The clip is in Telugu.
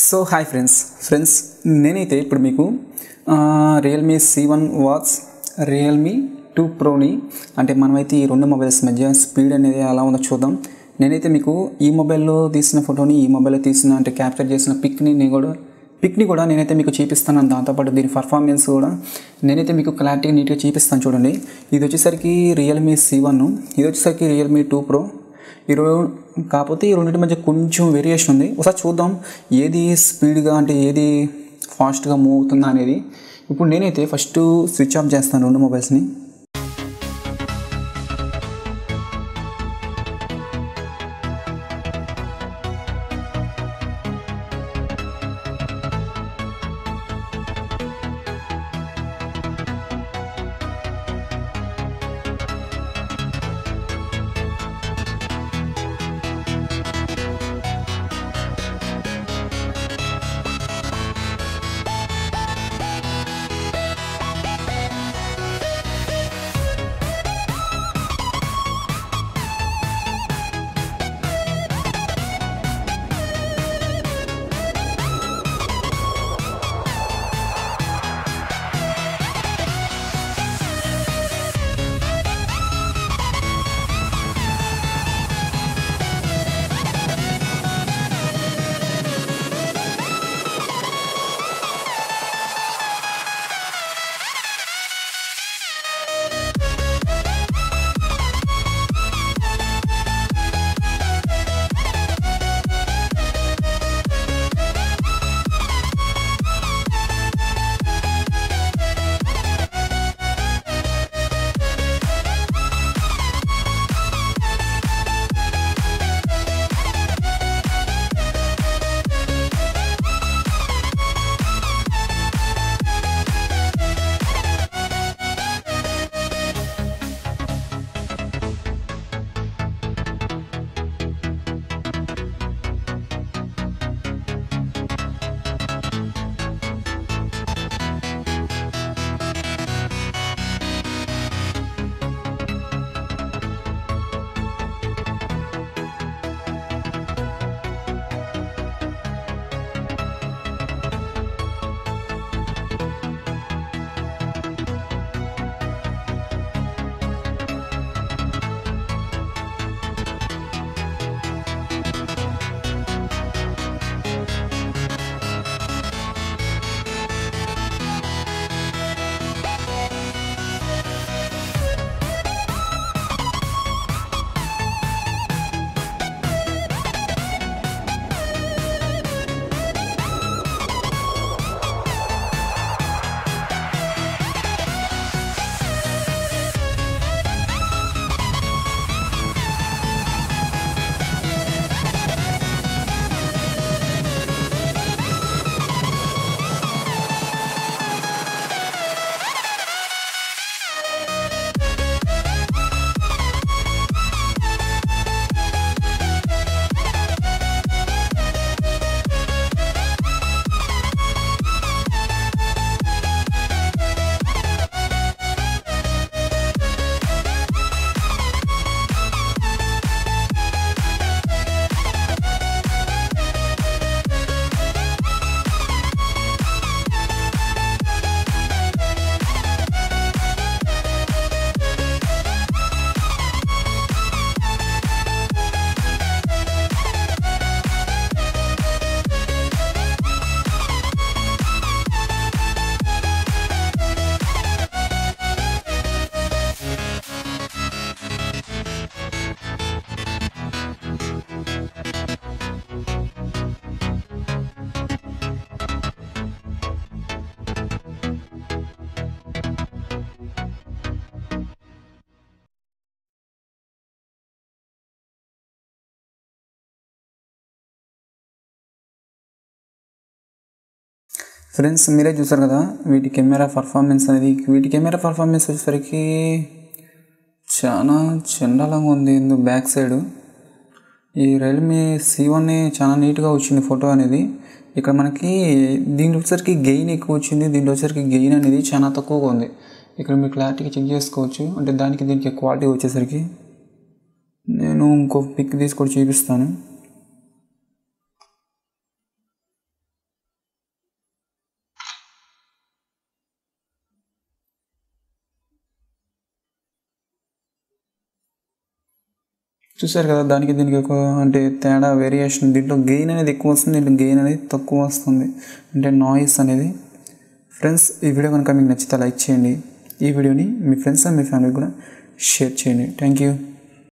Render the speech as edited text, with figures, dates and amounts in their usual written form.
సో హాయ్ ఫ్రెండ్స్ నేనైతే ఇప్పుడు మీకు రియల్మీ C1 వాచ్ రియల్మీ 2 ప్రోని అంటే మనమైతే ఈ రెండు మొబైల్స్ మధ్య స్పీడ్ అనేది ఎలా ఉందో చూద్దాం. నేనైతే మీకు ఈ మొబైల్లో తీసిన ఫోటోని ఈ మొబైల్లో తీసిన అంటే క్యాప్చర్ చేసిన పిక్ని కూడా నేనైతే మీకు చూపిస్తాను. దాంతోపాటు దీని పర్ఫార్మెన్స్ కూడా నేనైతే మీకు క్లారిటీ నీట్గా చూపిస్తాను. చూడండి, ఇది వచ్చేసరికి రియల్మీ C1, ఇది వచ్చేసరికి రియల్మీ 2 ప్రో. కాకపోతే ఈ రెండింటి మధ్య కొంచెం వేరియేషన్ ఉంది. ఒకసారి చూద్దాం ఏది స్పీడ్గా అంటే ఏది ఫాస్ట్గా మూవ్ అవుతుందా అనేది. ఇప్పుడు నేనైతే ఫస్ట్ స్విచ్ ఆఫ్ చేస్తాను రెండు మొబైల్స్ని. ఫ్రెండ్స్, మీరే చూసారు కదా వీటి కెమెరా పర్ఫార్మెన్స్ వచ్చేసరికి చాలా చండాలంగా ఉంది. బ్యాక్ సైడ్ ఈ రియల్మీ C1 చాలా నీట్గా వచ్చింది ఫోటో అనేది. ఇక్కడ మనకి దీంట్లో వచ్చేసరికి గెయిన్ ఎక్కువ వచ్చింది, దీంట్లో వచ్చేసరికి గెయిన్ అనేది చాలా తక్కువగా ఉంది. ఇక్కడ మీరు క్లారిటీగా చెక్ చేసుకోవచ్చు. అంటే దీనికి క్వాలిటీ వచ్చేసరికి నేను ఇంకో పిక్ తీసుకొని చూపిస్తాను. చూసారు కదా, దానికి దీనికి ఒక అంటే తేడా వేరియేషన్. దీంట్లో గెయిన్ అనేది ఎక్కువ వస్తుంది, దీంట్లో గెయిన్ అనేది తక్కువ వస్తుంది, అంటే నాయిస్ అనేది. ఫ్రెండ్స్, ఈ వీడియో కనుక మీకు నచ్చితే లైక్ చేయండి. ఈ వీడియోని మీ ఫ్రెండ్స్ అండ్ మీ ఫ్యామిలీకి కూడా షేర్ చేయండి. Thank you.